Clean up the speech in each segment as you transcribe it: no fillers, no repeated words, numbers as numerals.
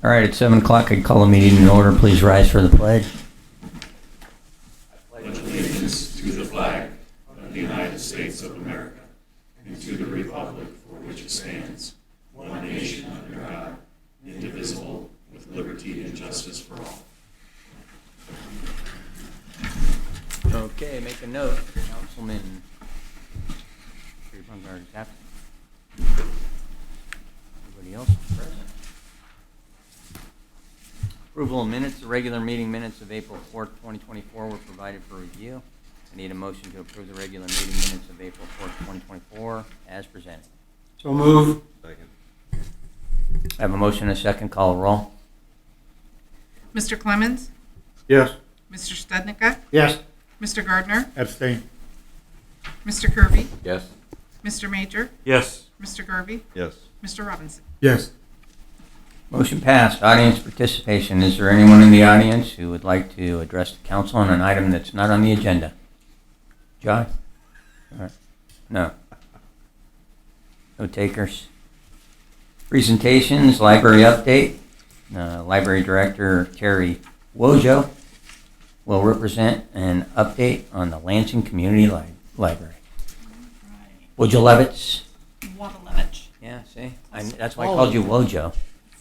All right, at 7 o'clock, I call the meeting in order. Please rise for the pledge. I pledge allegiance to the flag of the United States of America and to the republic for which it stands, one nation under God, indivisible, with liberty and justice for all. Okay, make a note. Councilman. Anybody else present? Approval of minutes. The regular meeting minutes of April 4th, 2024 were provided for review. I need a motion to approve the regular meeting minutes of April 4th, 2024 as presented. So move. Second. I have a motion and a second. Call a roll. Mr. Clemens? Yes. Mr. Stednicka? Yes. Mr. Gardner? Abstain. Mr. Kirby? Yes. Mr. Major? Yes. Mr. Garvey? Yes. Mr. Robinson? Yes. Motion passed. Audience participation. Is there anyone in the audience who would like to address the council on an item that's not on the agenda? John? All right. No. No takers. Presentations, library update. Library Director Terry Wojo will represent an update on the Lansing Community Library. Wojolevich? Wojolevich. Yeah, see? That's why I called you Wojo.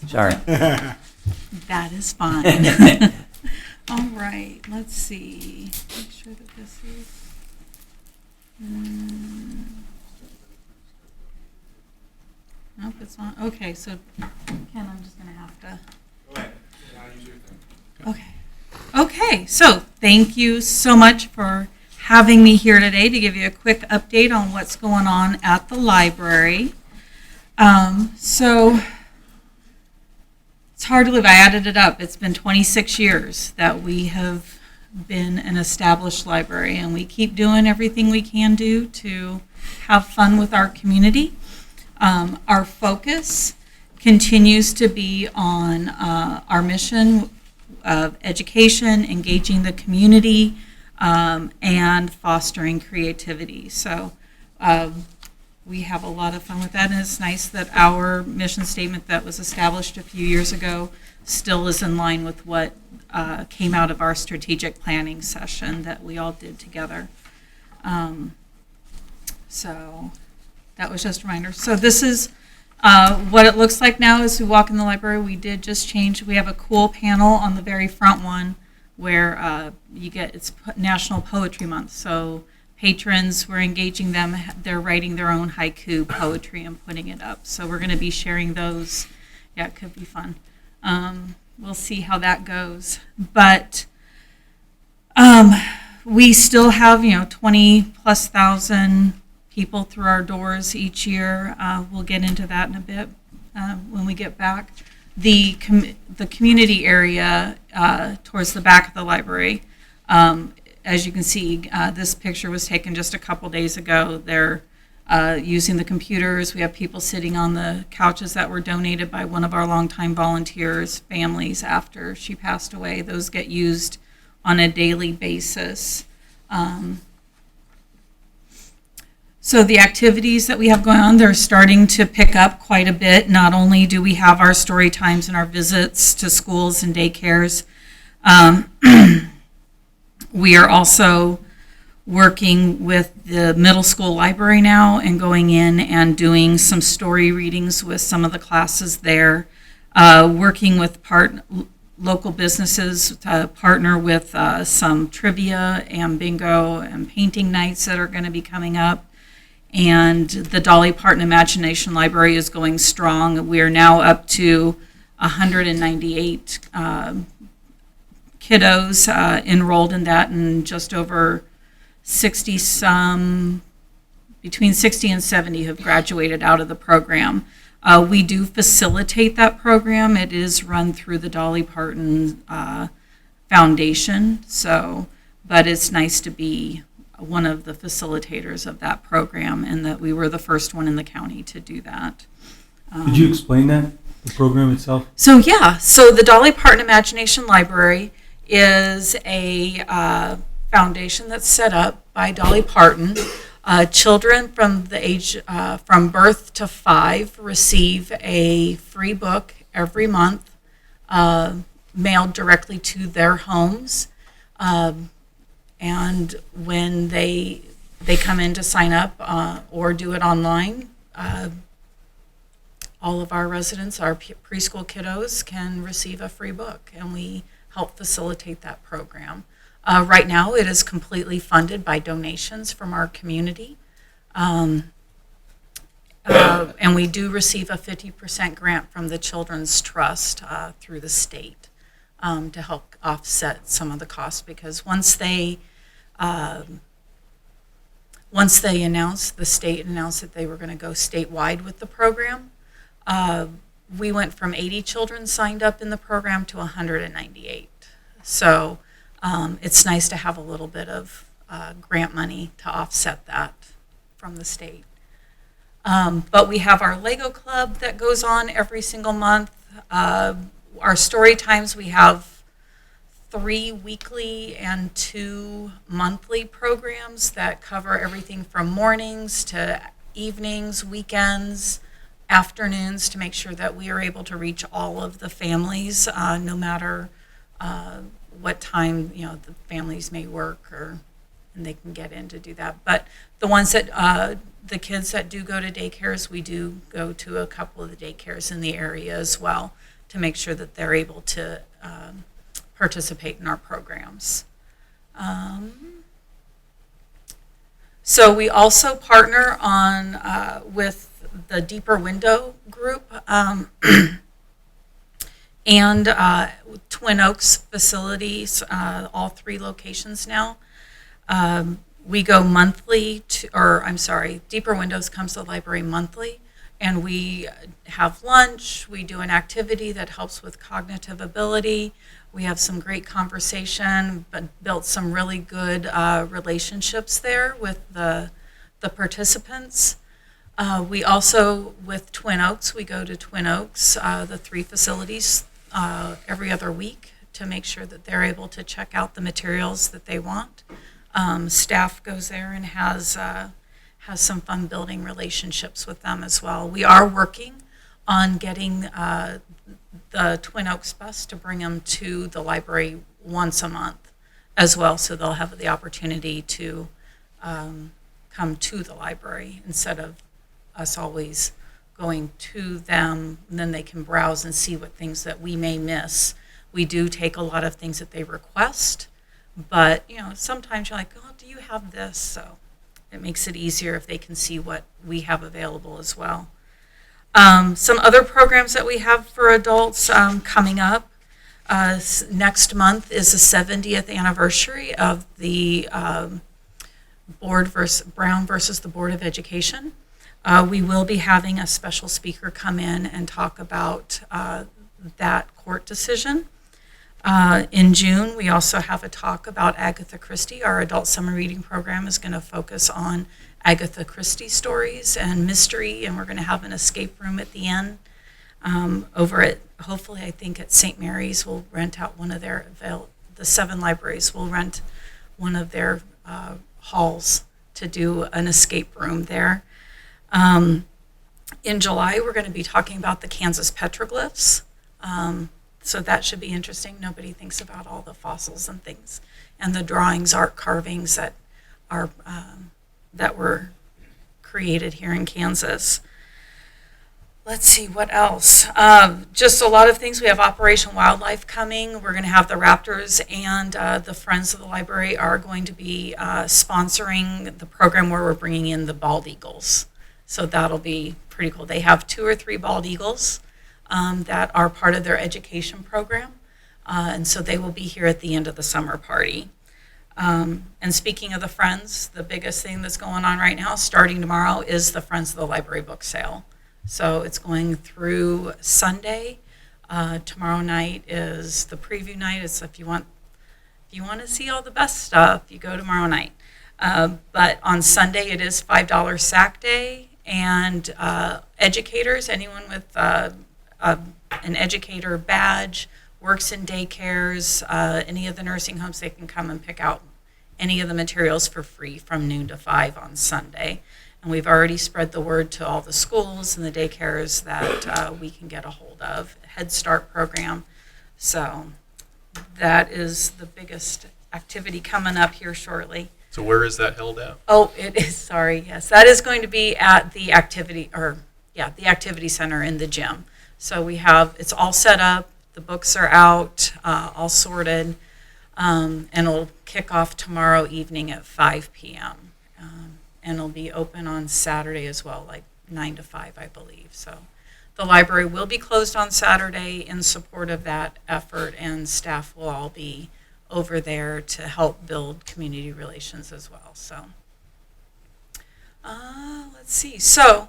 Sorry. That is fine. All right, let's see. Make sure that this is... Nope, it's not. Okay, so Ken, I'm just going to have to... Go ahead. Okay. Okay, so thank you so much for having me here today to give you a quick update on what's going on at the library. So it's hard to believe. I added it up. It's been 26 years that we have been an established library, and we keep doing everything we can do to have fun with our community. Our focus continues to be on our mission of education, engaging the community, and fostering creativity. So we have a lot of fun with that, and it's nice that our mission statement that was established a few years ago still is in line with what came out of our strategic planning session that we all did together. So that was just a reminder. So this is what it looks like now as we walk in the library. We did just change. We have a cool panel on the very front one where it's National Poetry Month. So patrons, we're engaging them. They're writing their own haiku poetry and putting it up. So we're going to be sharing those. Yeah, it could be fun. We'll see how that goes. But we still have, 20,000+ people through our doors each year. We'll get into that in a bit when we get back. The community area towards the back of the library, as you can see, this picture was taken just a couple days ago. They're using the computers. We have people sitting on the couches that were donated by one of our longtime volunteers' families after she passed away. Those get used on a daily basis. So the activities that we have going on, they're starting to pick up quite a bit. Not only do we have our story times and our visits to schools and daycares, we are also working with the middle school library now and going in and doing some story readings with some of the classes there, working with local businesses to partner with some trivia and bingo and painting nights that are going to be coming up. And the Dolly Parton Imagination Library is going strong. We are now up to 198 kiddos enrolled in that, and just over 60 between 60 and 70 have graduated out of the program. We do facilitate that program. It is run through the Dolly Parton Foundation, but it's nice to be one of the facilitators of that program, and that we were the first one in the county to do that. Could you explain that, the program itself? So the Dolly Parton Imagination Library is a foundation that's set up by Dolly Parton. Children from the age from birth to 5 receive a free book every month mailed directly to their homes. And when they come in to sign up or do it online, all of our residents, our preschool kiddos, can receive a free book, and we help facilitate that program. Right now, it is completely funded by donations from our community. And we do receive a 50% grant from the Children's Trust through the state to help offset some of the costs, because once they announced, the state announced that they were going to go statewide with the program, we went from 80 children signed up in the program to 198. So it's nice to have a little bit of grant money to offset that from the state. But we have our Lego Club that goes on every single month. Our story times, we have 3 weekly and 2 monthly programs that cover everything from mornings to evenings, weekends, afternoons, to make sure that we are able to reach all of the families, no matter what time the families may work, and they can get in to do that. But the ones that the kids that do go to daycares, we do go to a couple of the daycares in the area as well to make sure that they're able to participate in our programs. So we also partner on with the Deeper Window group and Twin Oaks facilities, all 3 locations now. We go monthly Deeper Windows comes to the library monthly, and we have lunch. We do an activity that helps with cognitive ability. We have some great conversation, but built some really good relationships there with the participants. We also, with Twin Oaks, we go to Twin Oaks, the 3 facilities, every other week to make sure that they're able to check out the materials that they want. Staff goes there and has some fun building relationships with them as well. We are working on getting the Twin Oaks bus to bring them to the library once a month as well, so they'll have the opportunity to come to the library instead of us always going to them, and then they can browse and see what things that we may miss. We do take a lot of things that they request, but sometimes you're like, oh, do you have this? So it makes it easier if they can see what we have available as well. Some other programs that we have for adults coming up. Next month is the 70th anniversary of the Brown versus the Board of Education. We will be having a special speaker come in and talk about that court decision. In June, we also have a talk about Agatha Christie. Our adult summer reading program is going to focus on Agatha Christie stories and mystery, and we're going to have an escape room at the end. Over at, hopefully, I think at St. Mary's, we'll rent out one of their, the 7 libraries will rent one of their halls to do an escape room there. In July, we're going to be talking about the Kansas petroglyphs. So that should be interesting. Nobody thinks about all the fossils and things, and the drawings, art carvings that are that were created here in Kansas. Let's see, what else? Just a lot of things. We have Operation Wildlife coming. We're going to have the Raptors and the Friends of the Library are going to be sponsoring the program where we're bringing in the bald eagles. So that'll be pretty cool. They have 2 or 3 bald eagles that are part of their education program. And so they will be here at the end of the summer party. And speaking of the Friends, the biggest thing that's going on right now, starting tomorrow, is the Friends of the Library book sale. So it's going through Sunday. Tomorrow night is the preview night. It's if you want to see all the best stuff, you go tomorrow night. But on Sunday it is $5 SAC day, and educators, anyone with an educator badge, works in daycares, any of the nursing homes, they can come and pick out any of the materials for free from noon to 5 on Sunday. And we've already spread the word to all the schools and the daycares that we can get a hold of. Head Start program, So that is the biggest activity coming up here shortly. So where is that held at? Oh, it is, sorry, yes. That is going to be at the activity center in the gym. So it's all set up, the books are out, all sorted, and it'll kick off tomorrow evening at 5 p.m. And it'll be open on Saturday as well, like 9 to 5, I believe. So the library will be closed on Saturday in support of that effort, and staff will all be over there to help build community relations as well. So let's see. So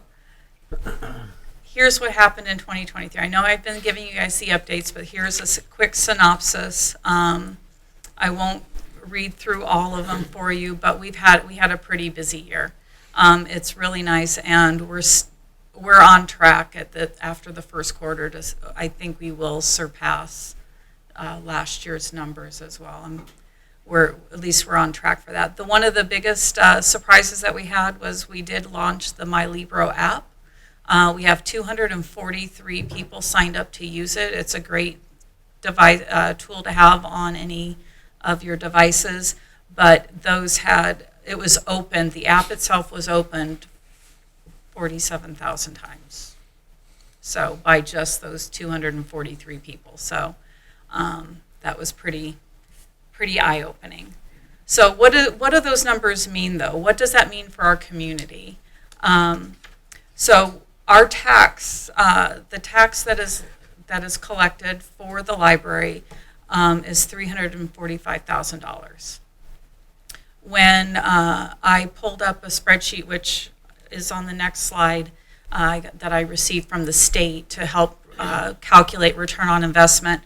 here's what happened in 2023. I know I've been giving you guys the updates, but here's a quick synopsis. I won't read through all of them for you, but we had a pretty busy year. It's really nice, and we're on track after the first quarter I think we will surpass last year's numbers as well. We're on track for that. One of the biggest surprises that we had was we did launch the MyLibro app. We have 243 people signed up to use it. It's a great tool to have on any of your devices, but it was opened, the app itself was opened 47,000 times. So by just those 243 people. So that was pretty eye-opening. So what do those numbers mean, though? What does that mean for our community? So our tax, the tax that is collected for the library is $345,000. When I pulled up a spreadsheet, which is on the next slide, that I received from the state to help calculate return on investment,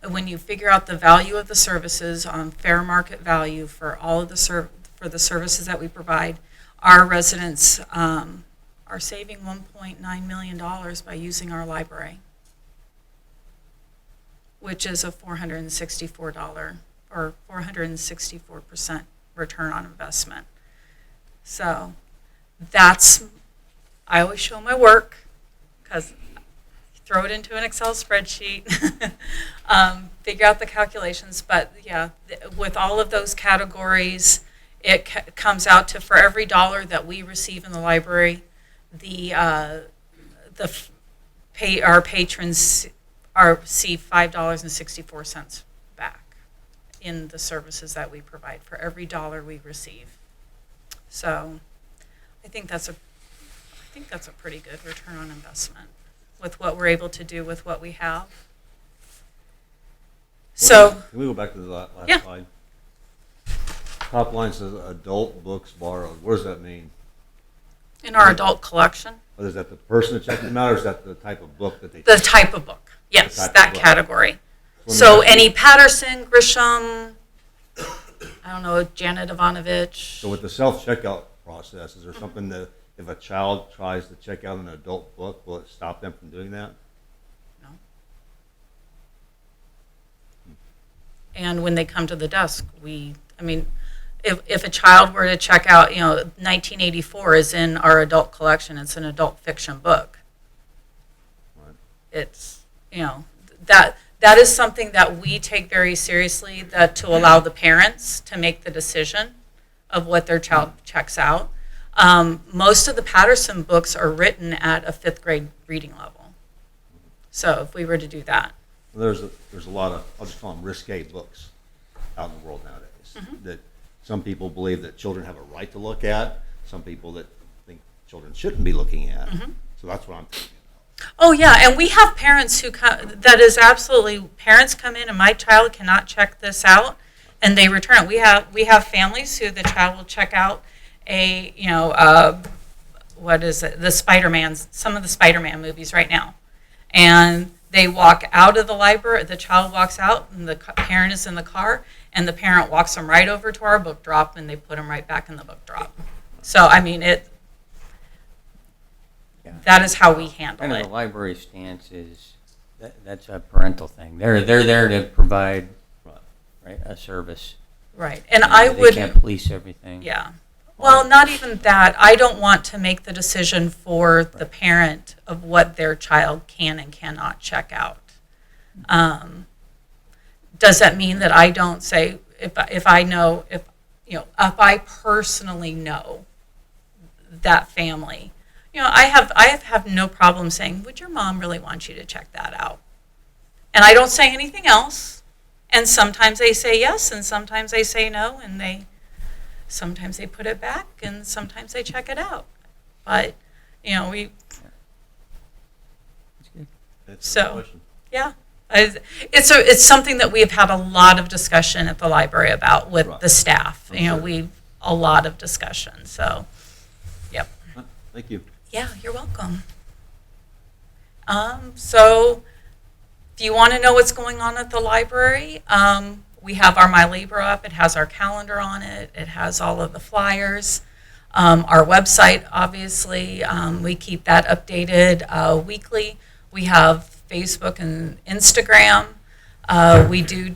when you figure out the value of the services on fair market value for all of the services that we provide, our residents are saving $1.9 million by using our library, which is a $464 or 464% return on investment. So I always show my work because throw it into an Excel spreadsheet, figure out the calculations. But yeah, with all of those categories, it comes out to, for every dollar that we receive in the library, our patrons receive $5.64 back in the services that we provide for every dollar we receive. So I think that's a pretty good return on investment with what we're able to do with what we have. So can we go back to the last Yeah. slide? Top line says adult books borrowed. What does that mean? in our adult collection, Is that the person that checked them out, or is that the type of book that they? the type of book, yes, type of that book. category. Let me So ask you- any Patterson, Grisham, I don't know, Janet Ivanovich. So with the self-checkout process, is there something that if a child tries to check out an adult book, will it stop them from doing that? No. And when they come to the desk, if a child were to check out, 1984 is in our adult collection. It's an adult fiction book. Right. It's, that is something that we take very seriously, that to allow the parents to make the decision of what their child checks out. Most of the Patterson books are written at a 5th grade reading level. So if we were to do that. There's a lot of, I'll just call them risque books out in the world nowadays that some people believe that children have a right to look at, some people that think children shouldn't be looking at. So that's what I'm thinking about. Oh, yeah, and we have parents who come, parents come in and my child cannot check this out, and they return it. We have families who the child will check out what is it, some of the Spider-Man movies right now. And they walk out of the library, the child walks out, and the parent is in the car, and the parent walks them right over to our book drop, and they put them right back in the book drop. So, that is how we handle Kind of it. the library stance is, that's a parental thing. They're there to provide, right, a service. Right, and They can't police everything. Yeah. Well, not even that. I don't want to make the decision for the parent of what their child can and cannot check out. does that mean that I don't say, if I personally know that family, I have no problem saying, would your mom really want you to check that out? And I don't say anything else. And sometimes they say yes, and sometimes they say no, and sometimes they put it back, and sometimes they check it out. But, we, That's So- a good question. yeah. It's something that we have had a lot of discussion at the library about with Right. the staff. I'm sure. A lot of discussion. So, yep. Thank you. Yeah, you're welcome. So if you want to know what's going on at the library, we have our My Libra up. It has our calendar on it. It has all of the flyers. Our website, obviously, we keep that updated weekly. We have Facebook and Instagram. We do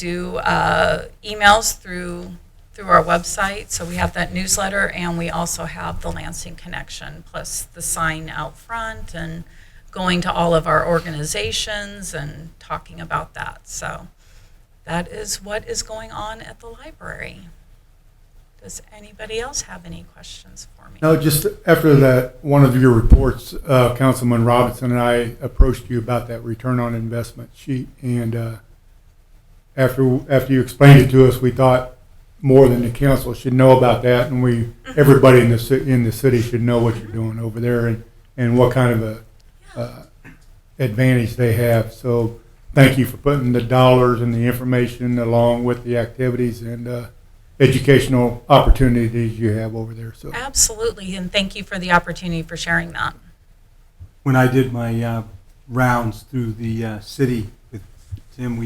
emails through our website. So we have that newsletter, and we also have the Lansing Connection, plus the sign out front and going to all of our organizations and talking about that. So that is what is going on at the library. Does anybody else have any questions for me? No, just after that, one of your reports, Councilman Robinson and I approached you about that return on investment sheet. And after you explained it to us, we thought more than the council should know about that. And everybody in the city should know what you're doing over there and what kind of a advantage they have. So thank you for putting the dollars and the information along with the activities and educational opportunities you have over there. So Absolutely, and thank you for the opportunity for sharing that. when I did my rounds through the city with Tim,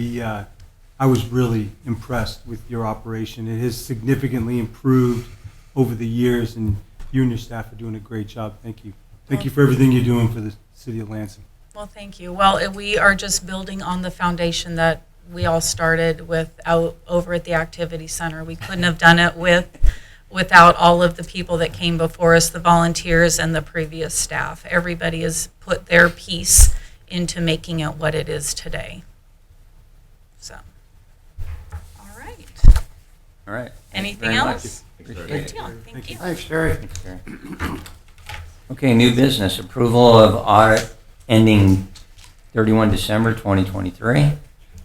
I was really impressed with your operation. It has significantly improved over the years, and you and your staff are doing a great job. Thank you. Thank you for everything you're doing for the city of Lansing. Well, thank you. Well, we are just building on the foundation that we all started with over at the Activity Center. We couldn't have done it without all of the people that came before us, the volunteers and the previous staff. Everybody has put their piece into making it what it is today. So, all right. All right. Anything Very much. else? Appreciate it. Yeah, thank you. Thanks, Terry. Thanks, Terry. Okay, new business, approval of audit ending 31 December 2023.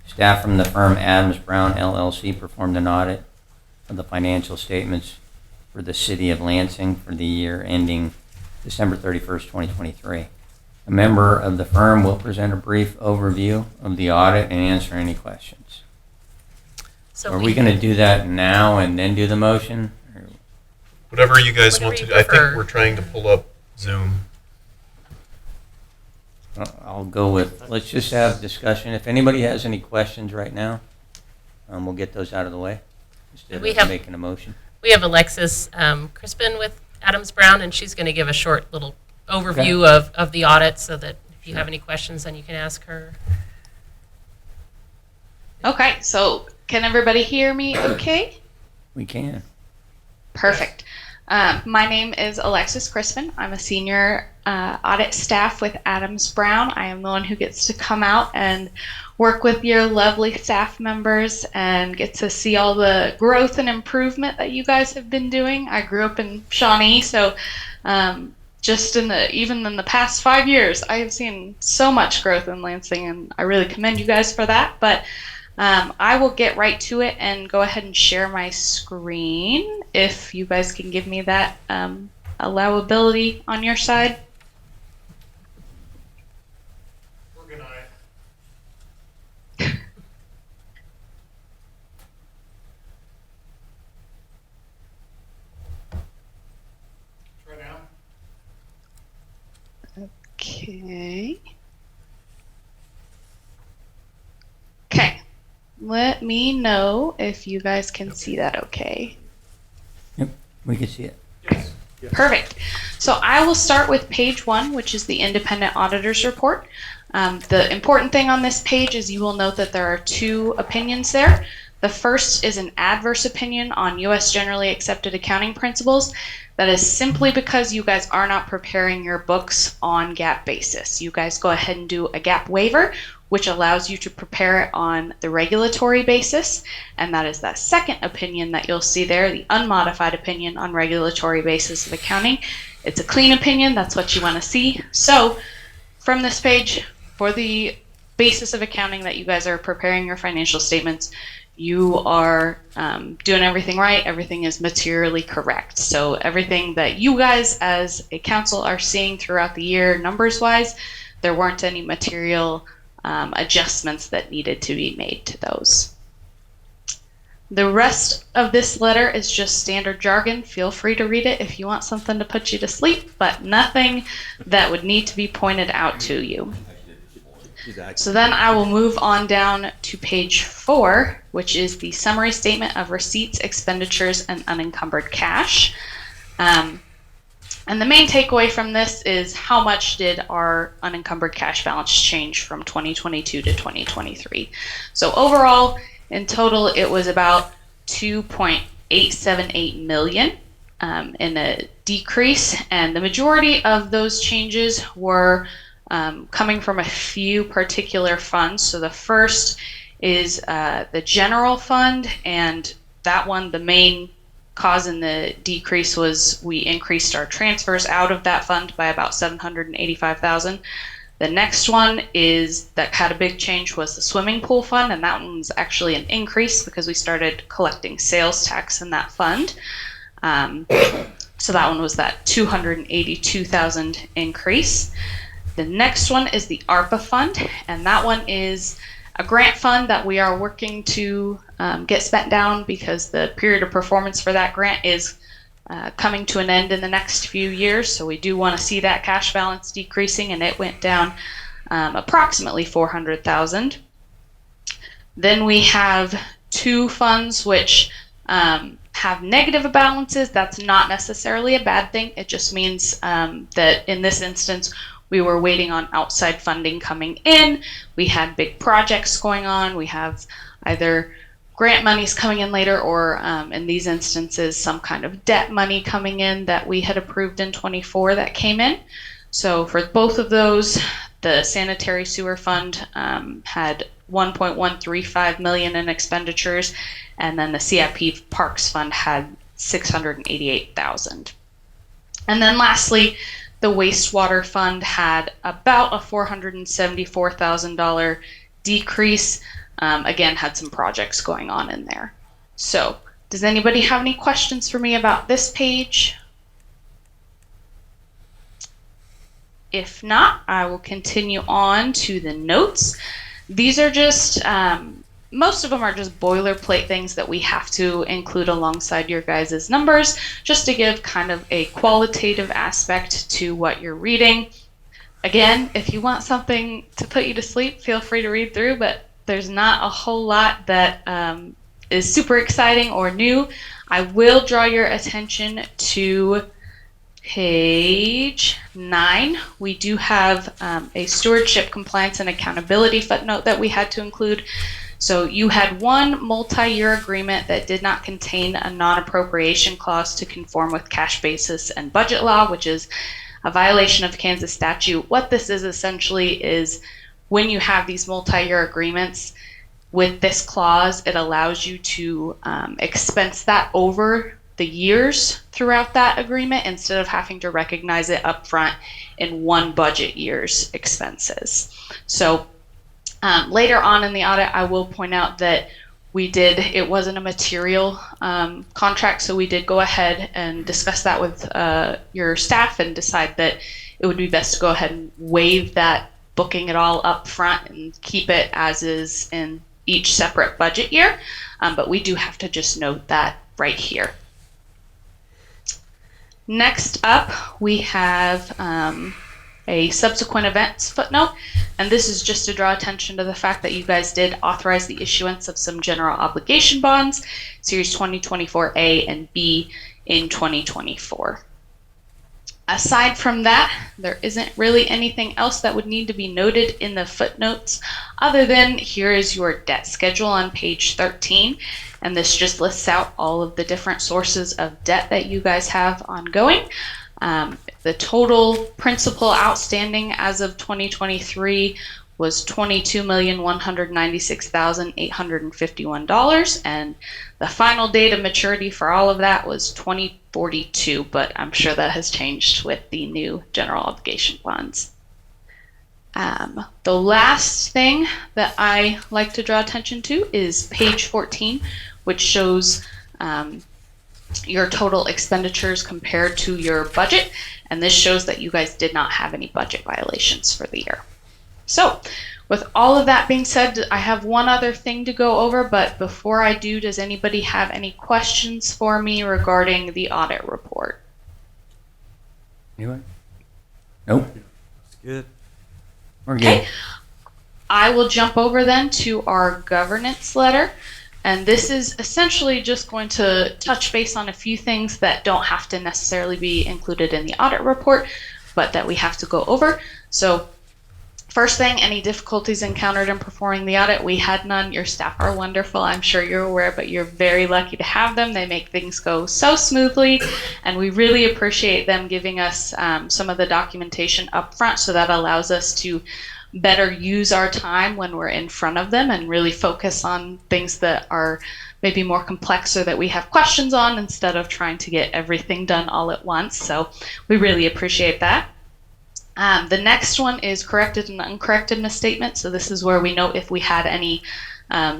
Staff from the firm Adams Brown LLC performed an audit of the financial statements for the city of Lansing for the year ending December 31st, 2023. A member of the firm will present a brief overview of the audit and answer any questions. So Are we going to do that now and then do the motion? Or- Whatever you guys Whatever want you to do. I think prefer. we're trying to pull up Zoom. I'll go with, let's just have discussion. If anybody has any questions right now, we'll get those out of the way instead We of have- making a motion. We have Alexis Crispin with Adams Brown, and she's going to give a short little overview of the audit so that if you have any questions, then you can ask her. Okay, so can everybody hear me okay? We can. Perfect. My name is Alexis Crispin. I'm a senior audit staff with Adams Brown. I am the one who gets to come out and work with your lovely staff members and get to see all the growth and improvement that you guys have been doing. I grew up in Shawnee, so just even in the past 5 years, I have seen so much growth in Lansing, and I really commend you guys for that. But I will get right to it and go ahead and share my screen if you guys can give me that allowability on your side. Okay. Okay. Let me know if you guys can see that okay. We can see it. Perfect. So I will start with page 1, which is the independent auditor's report. The important thing on this page is you will note that there are 2 opinions there. The first is an adverse opinion on U.S. generally accepted accounting principles. That is simply because you guys are not preparing your books on GAAP basis. You guys go ahead and do a GAAP waiver, which allows you to prepare it on the regulatory basis. And that is that second opinion that you'll see there, the unmodified opinion on regulatory basis of accounting. It's a clean opinion. That's what you want to see. So from this page, for the basis of accounting that you guys are preparing your financial statements, you are doing everything right. Everything is materially correct. So everything that you guys as a council are seeing throughout the year, numbers wise, there weren't any material adjustments that needed to be made to those. The rest of this letter is just standard jargon. Feel free to read it if you want something to put you to sleep, but nothing that would need to be pointed out to you. So then I will move on down to page 4, which is the summary statement of receipts, expenditures, and unencumbered cash. And the main takeaway from this is how much did our unencumbered cash balance change from 2022 to 2023. So overall, in total, it was about $2.878 million in a decrease, and the majority of those changes were coming from a few particular funds. So the first is the general fund, and that one, the main cause in the decrease was we increased our transfers out of that fund by about $785,000. The next one is that had a big change was the swimming pool fund, and that one's actually an increase because we started collecting sales tax in that fund. So that one was that $282,000 increase. The next one is the ARPA fund, and that one is a grant fund that we are working to get spent down because the period of performance for that grant is coming to an end in the next few years. So we do want to see that cash balance decreasing, and it went down approximately $400,000. Then we have 2 funds which have negative balances. That's not necessarily a bad thing. It just means that in this instance, we were waiting on outside funding coming in. We had big projects going on. We have either grant monies coming in later or in these instances, some kind of debt money coming in that we had approved in 24 that came in. So for both of those, the sanitary sewer fund had $1.135 million in expenditures, and then the CIP Parks Fund had $688,000. And then lastly, the wastewater fund had about a $474,000 decrease. Again, had some projects going on in there. So, does anybody have any questions for me about this page? If not, I will continue on to the notes. These are just, most of them are just boilerplate things that we have to include alongside your guys' numbers, just to give kind of a qualitative aspect to what you're reading. Again, if you want something to put you to sleep, feel free to read through, but there's not a whole lot that is super exciting or new. I will draw your attention to page 9. We do have a stewardship, compliance, and accountability footnote that we had to include. So you had one multi-year agreement that did not contain a non-appropriation clause to conform with cash basis and budget law, which is a violation of Kansas statute. What this is essentially is when you have these multi-year agreements with this clause, it allows you to expense that over the years throughout that agreement instead of having to recognize it up front in one budget year's expenses. So later on in the audit, I will point out that it wasn't a material contract, so we did go ahead and discuss that with your staff and decide that it would be best to go ahead and waive that booking it all up front and keep it as is in each separate budget year. But we do have to just note that right here. Next up, we have a subsequent events footnote, and this is just to draw attention to the fact that you guys did authorize the issuance of some general obligation bonds, Series 2024A and B in 2024. Aside from that, there isn't really anything else that would need to be noted in the footnotes other than here is your debt schedule on page 13, and this just lists out all of the different sources of debt that you guys have ongoing. The total principal outstanding as of 2023 was $22,196,851, and the final date of maturity for all of that was 2042, but I'm sure that has changed with the new general obligation bonds. The last thing that I like to draw attention to is page 14, which shows your total expenditures compared to your budget, and this shows that you guys did not have any budget violations for the year. So, with all of that being said, I have one other thing to go over, but before I do, does anybody have any questions for me regarding the audit report? Anyone? Nope. That's good. We're good. Okay. I will jump over then to our governance letter. And this is essentially just going to touch base on a few things that don't have to necessarily be included in the audit report, but that we have to go over. So first thing, any difficulties encountered in performing the audit? We had none. Your staff are wonderful. I'm sure you're aware, but you're very lucky to have them. They make things go so smoothly, and we really appreciate them giving us some of the documentation up front, so that allows us to better use our time when we're in front of them and really focus on things that are maybe more complex or that we have questions on, instead of trying to get everything done all at once. So we really appreciate that. The next one is corrected and uncorrected misstatements. So this is where we note if we had any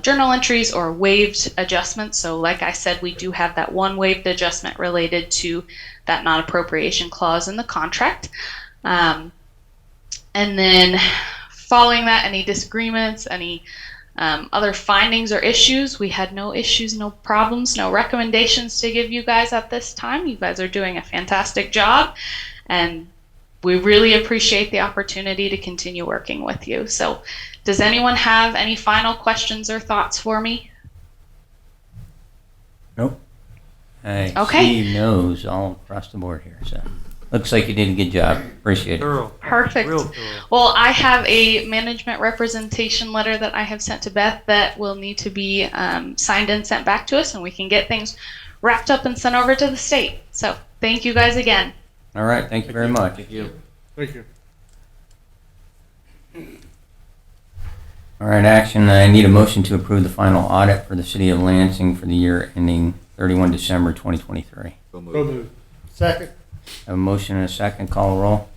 journal entries or waived adjustments. So like I said, we do have that one waived adjustment related to that non-appropriation clause in the contract. And then following that, any disagreements, any other findings or issues? We had no issues, no problems, no recommendations to give you guys at this time. You guys are doing a fantastic job, and we really appreciate the opportunity to continue working with you. So does anyone have any final questions or thoughts for me? Nope. I Okay. see no's all across the board here, so looks like you did a good job. Appreciate it. Thorough. Perfect. Real thorough. Well, I have a management representation letter that I have sent to Beth that will need to be signed and sent back to us, and we can get things wrapped up and sent over to the state. So thank you guys again. All right, thank you very much. Thank you. Thank you. All right, action. I need a motion to approve the final audit for the city of Lansing for the year ending 31 December 2023. So So moved. Second. I have a motion and a second. Call roll.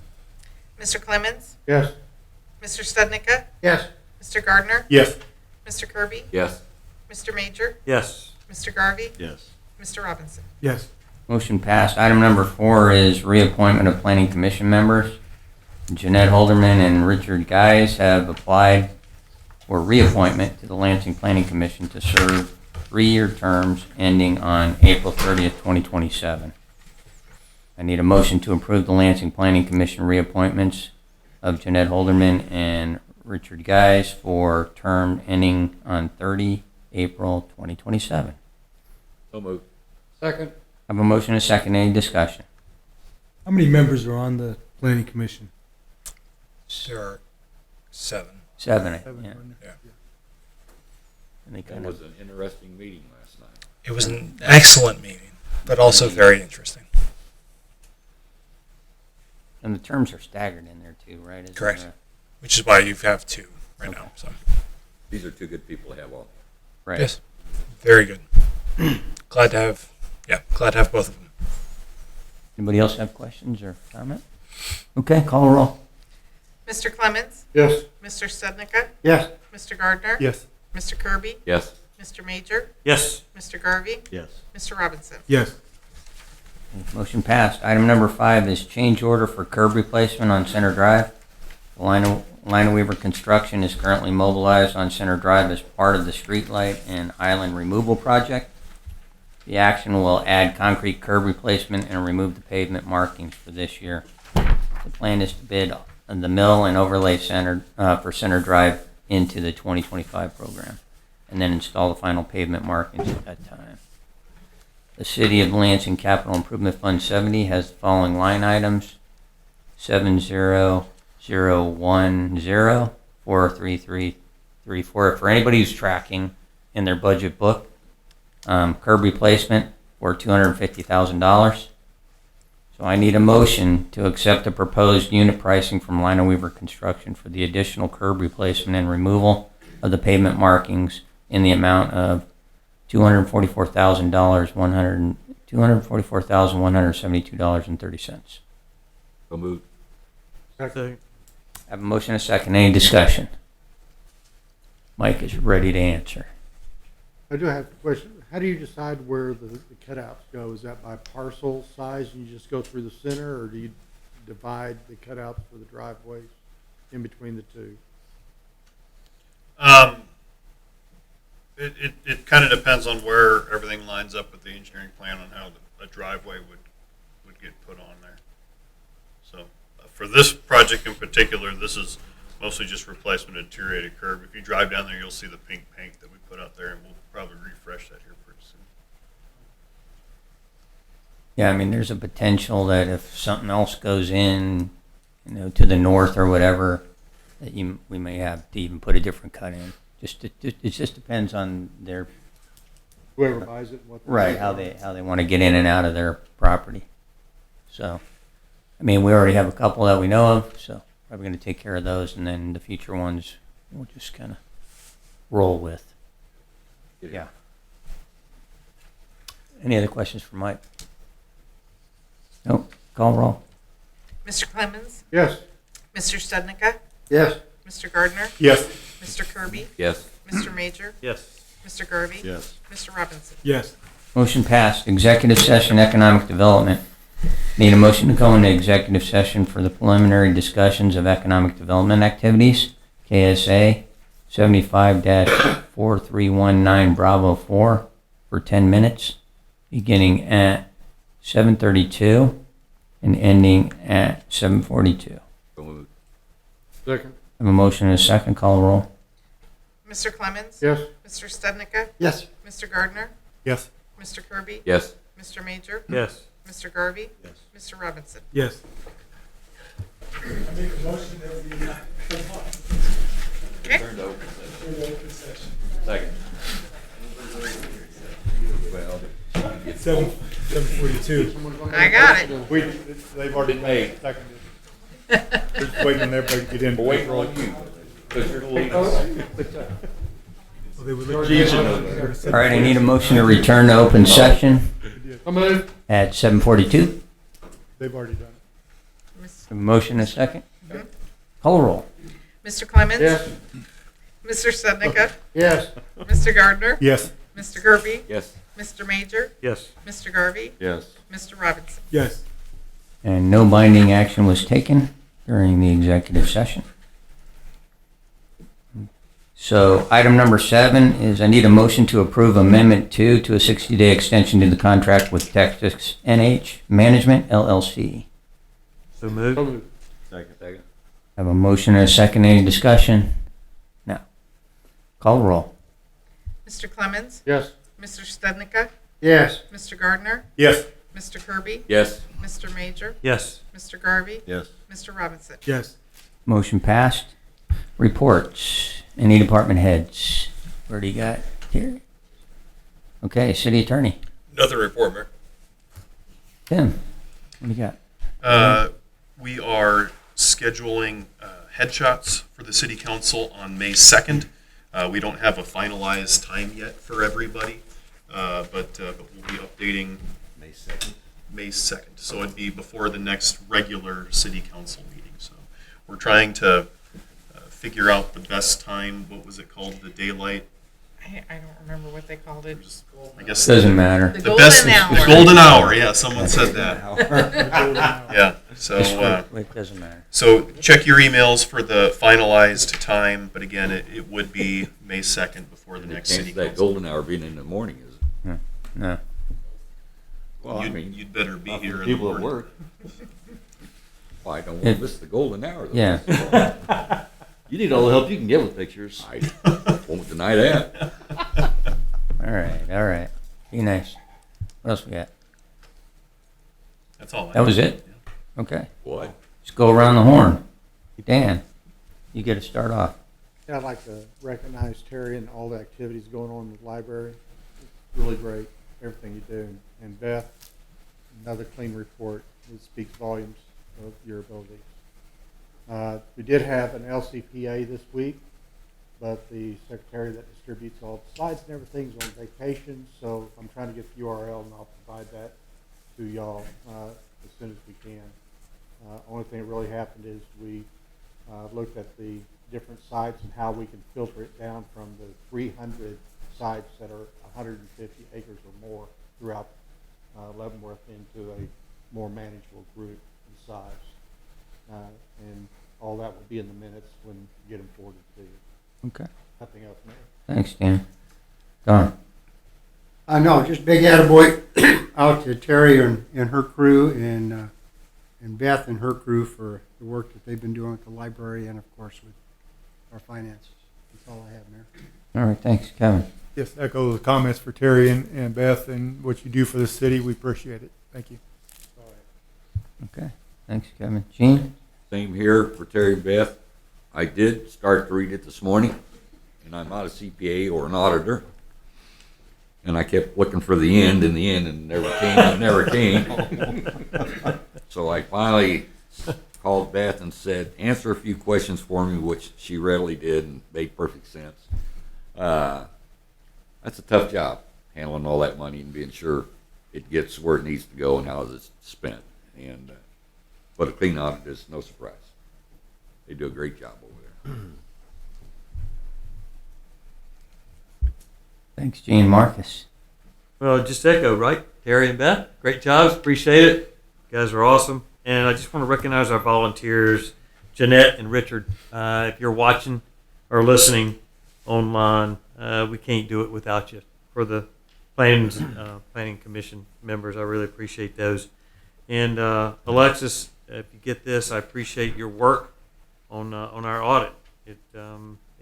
Mr. Clemens? Yes. Mr. Studnicka? Yes. Mr. Gardner? Yes. Mr. Kirby? Yes. Mr. Major? Yes. Mr. Garvey? Yes. Mr. Robinson? Yes. Motion passed. Item number 4 is reappointment of planning commission members. Jeanette Holderman and Richard Guys have applied for reappointment to the Lansing Planning Commission to serve 3-year terms ending on April 30th, 2027. I need a motion to approve the Lansing Planning Commission reappointments of Jeanette Holderman and Richard Guys for term ending on 30 April 2027. So moved. Second. I have a motion and a second. Any discussion? How many members are on the planning commission? There are 7. 7. Yeah. Yeah. And they That kind was of, an interesting meeting last night. It was an excellent meeting, but also very interesting. and the terms are staggered in there too, right? Isn't Correct. there Which is why you have 2 right now. So These are two good people to have on. Right. yes, very good. glad to have both of them. Anybody else have questions or comment? Okay, call a roll. Mr. Clemens? Yes. Mr. Studnicka? Yes. Mr. Gardner? Yes. Mr. Kirby? Yes. Mr. Major? Yes. Mr. Garvey? Yes. Mr. Robinson? Yes. Motion passed. Item number 5 is change order for curb replacement on Center Drive. The Lina Weaver Construction is currently mobilized on Center Drive as part of the streetlight and island removal project. The action will add concrete curb replacement and remove the pavement markings for this year. The plan is to bid the mill and overlay center for Center Drive into the 2025 program, and then install the final pavement markings at that time. The City of Lansing Capital Improvement Fund 70 has the following line items: 70010-43334. For anybody who's tracking in their budget book, curb replacement for $250,000. So I need a motion to accept the proposed unit pricing from Lina Weaver Construction for the additional curb replacement and removal of the pavement markings in the amount of $244,172.30. So moved. Second. I have a motion and a second. Any discussion? Mike is ready to answer. I do have a question. How do you decide where the cutouts go? Is that by parcel size and you just go through the center, or do you divide the cutouts for the driveways in between the two? It kind of depends on where everything lines up with the engineering plan on how a driveway would get put on there. So for this project in particular, this is mostly just replacement of deteriorated curb. If you drive down there, you'll see the pink paint that we put out there, and we'll probably refresh that here pretty soon. Yeah, I mean, there's a potential that if something else goes in, to the north or whatever, that we may have to even put a different cut in. It just depends on their Whoever buys it, what? right how they want to get in and out of their property. So, I mean, we already have a couple that we know of, so probably going to take care of those, and then the future ones we'll just kind of roll with. Yeah. Any other questions for Mike? Nope. Call roll. Mr. Clemens? Yes. Mr. Stednica? Yes. Mr. Gardner? Yes. Mr. Kirby? Yes. Mr. Major? Yes. Mr. Garvey? Yes. Mr. Robinson? Yes. Motion passed. Executive session, economic development. Need a motion to go into executive session for the preliminary discussions of economic development activities, KSA 75-4319 Bravo 4 for 10 minutes, beginning at 7:32 and ending at 7:42. So moved. Second. I have a motion and a second. Call the roll. Mr. Clemens? Yes. Mr. Stednica? Yes. Mr. Gardner? Yes. Mr. Kirby? Yes. Mr. Major? Yes. Mr. Garvey? Yes. Mr. Robinson? Yes. Okay. Turn to open session. Second. Well, 7:42. I got it. They've already made. Seconded. We're just waiting on everybody to get in. waiting on you. Because you're the lead. Well, they were looking All right, I need a motion to return to open session I'll move. at 7:42. They've already done it. A motion and a second. Call the roll. Mr. Clemens? Yes. Mr. Stednica? Yes. Mr. Gardner? Yes. Mr. Kirby? Yes. Mr. Major? Yes. Mr. Garvey? Yes. Mr. Robinson? Yes. And no binding action was taken during the executive session. So item number 7 is I need a motion to approve Amendment 2 to a 60-day extension to the contract with Texas NH Management, LLC. So moved. Second. I have a motion and a second. Any discussion? No. Call the roll. Mr. Clemens? Yes. Mr. Stednica? Yes. Mr. Gardner? Yes. Mr. Kirby? Yes. Mr. Major? Yes. Mr. Garvey? Yes. Mr. Robinson? Yes. Motion passed. Reports. Any department heads? What do you got here? Okay, city attorney. Another report, Mayor. Tim, what do you got? We are scheduling headshots for the city council on May 2nd. We don't have a finalized time yet for everybody, but we'll be updating May 2nd. May 2nd. So it'd be before the next regular city council meeting. So we're trying to figure out the best time. What was it called? The daylight? I don't remember what they called it. I guess Doesn't matter. The the best, golden hour. the golden hour. Yeah, someone said that. Yeah. So It doesn't matter. so check your emails for the finalized time. But again, it would be May 2nd before the next city That council. golden hour being in the morning is. No. Well, I mean, You'd better be Not for here the in the people at morning. work. well, I don't want to miss the golden hour. Though. Yeah. You need all the help you can get with pictures. I won't deny that. All right. Be nice. What else we got? That's all. That was it? Okay. What? Let's go around the horn. Dan, you get to start off. Yeah, I'd like to recognize Terry and all the activities going on in the library. It's really great, everything you do. And Beth, another clean report. It speaks volumes of your abilities. We did have an LCPA this week, but the secretary that distributes all the slides and everything is on vacation, so I'm trying to get the URL, and I'll provide that to y'all as soon as we can. Only thing that really happened is we looked at the different sites and how we can filter it down from the 300 sites that are 150 acres or more throughout Leavenworth into a more manageable group and size. And all that will be in the minutes when you get them forwarded to you. Okay. Nothing else, Mayor. Thanks, Dan. Don? No, just big attaboy out to Terry and her crew and Beth and her crew for the work that they've been doing with the library and, of course, with our finances. That's all I have, Mayor. All right, thanks. Kevin? Yes, echo the comments for Terry and Beth and what you do for the city. We appreciate it. Thank you. Okay. Thanks, Kevin. Gene? Same here for Terry and Beth. I did start to read it this morning, and I'm not a CPA or an auditor. And I kept looking for the end and it never came. So I finally called Beth and said, answer a few questions for me, which she readily did and made perfect sense. That's a tough job, handling all that money and being sure it gets where it needs to go and how it's spent. And but a clean audit is no surprise. They do a great job over there. Thanks, Gene. Marcus? Well, just echo, right? Terry and Beth, great jobs. Appreciate it. You guys are awesome. And I just want to recognize our volunteers, Jeanette and Richard. If you're watching or listening online, we can't do it without you. For the planning commission members, I really appreciate those. And Alexis, if you get this, I appreciate your work on our audit. It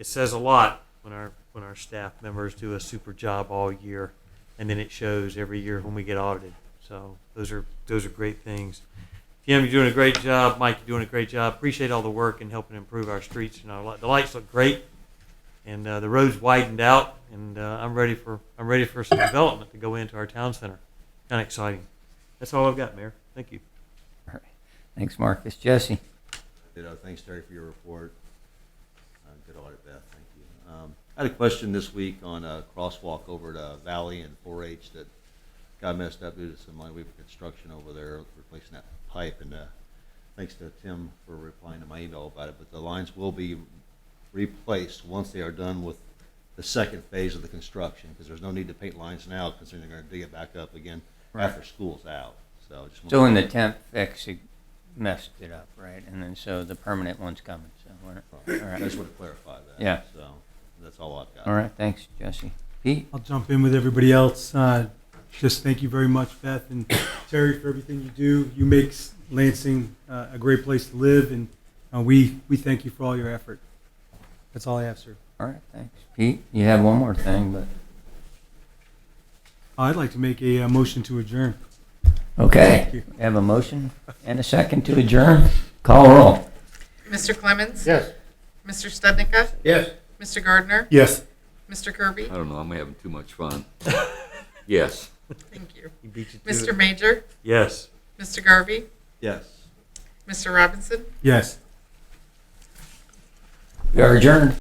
says a lot when our staff members do a super job all year, and then it shows every year when we get audited. So those are great things. Tim, you're doing a great job. Mike, you're doing a great job. Appreciate all the work and helping improve our streets. The lights look great, and the roads widened out. And I'm ready for some development to go into our town center. Kind of exciting. That's all I've got, Mayor. Thank you. All right. Thanks, Marcus. Jesse? Thanks, Terry, for your report. Good audit, Beth. Thank you. I had a question this week on a crosswalk over to Valley and 4-H that got messed up due to some money for construction over there, replacing that pipe. And thanks to Tim for replying to my email about it. But the lines will be replaced once they are done with the second phase of the construction, because there's no need to paint lines now, considering they're going to dig it back up again after school's out. So in the temp fix, it messed it up, right? And then so the permanent one's coming. So all right. I just want to clarify that. Yeah. So that's all I've got. All right. Thanks, Jesse. Pete? I'll jump in with everybody else. Just thank you very much, Beth and Terry, for everything you do. You make Lansing a great place to live, and we thank you for all your effort. That's all I have, sir. All right. Thanks. Pete, you have one more thing, but... I'd like to make a motion to adjourn. Okay. We have a motion and a second to adjourn. Call roll. Mr. Clemens? Yes. Mr. Stednica? Yes. Mr. Gardner? Yes. Mr. Kirby? I don't know. I'm having too much fun. Yes. Thank you. He beat you to Mr. it. Major? Yes. Mr. Garvey? Yes. Mr. Robinson? Yes. We are adjourned.